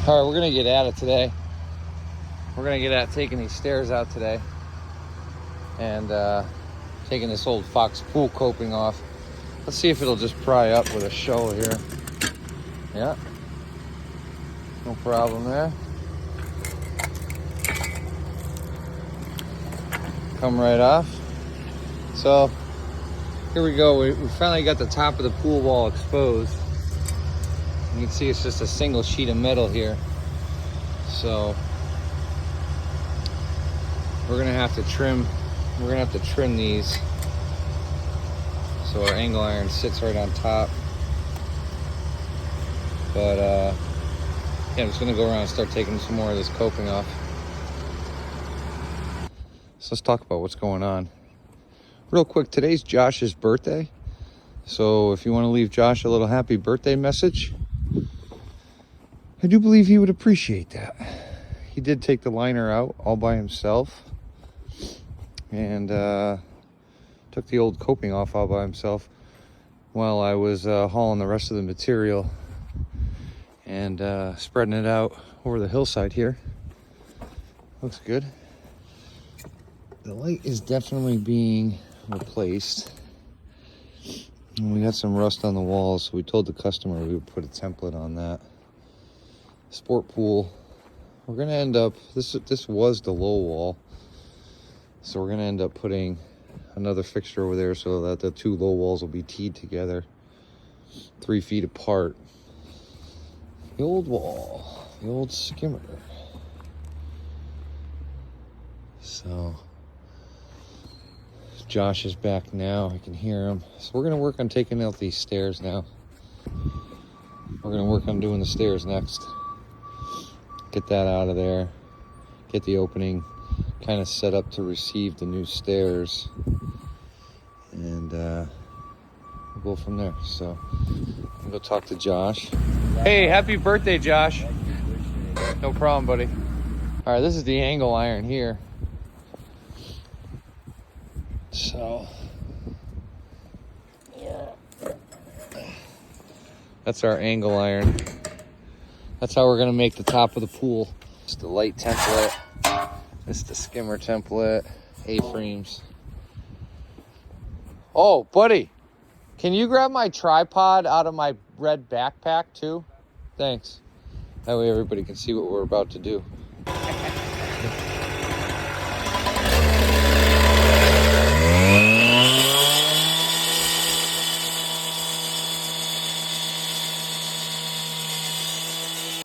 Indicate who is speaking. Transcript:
Speaker 1: All right, we're gonna get at it today. We're gonna get at taking these stairs out today and taking this old Foxx pool coping off. Let's see if it'll just pry up with a show here. Yeah, no problem there. Come right off. So here we go. We finally got the top of the pool wall exposed. You can see it's just a single sheet of metal here. So we're gonna have to trim. We're gonna have to trim these so our angle iron sits right on top. But yeah, I'm just gonna go around and start taking some more of this coping off. So let's talk about what's going on. Real quick, today's Josh's birthday. So if you want to leave Josh a little happy birthday message, I do believe he would appreciate that. He did take the liner out all by himself and took the old coping off all by himself while I was hauling the rest of the material and spreading it out over the hillside here. Looks good. The light is definitely being replaced. And we got some rust on the walls, so we told the customer we would put a template on that. Sport pool. We're gonna end up, this was the low wall, so we're gonna end up putting another fixture over there so that the two low walls will be teed together 3 feet apart. The old wall, the old skimmer. So Josh is back now. I can hear him. So we're gonna work on taking out these stairs now. We're gonna work on doing the stairs next. Get that out of there. Get the opening kind of set up to receive the new stairs. And we'll go from there. So I'll go talk to Josh. Hey, happy birthday, Josh. No problem, buddy. All right, this is the angle iron here. So that's our angle iron. That's how we're gonna make the top of the pool. It's the light template. It's the skimmer template. A-frames. Oh, buddy, can you grab my tripod out of my red backpack too? Thanks. That way everybody can see what we're about to do.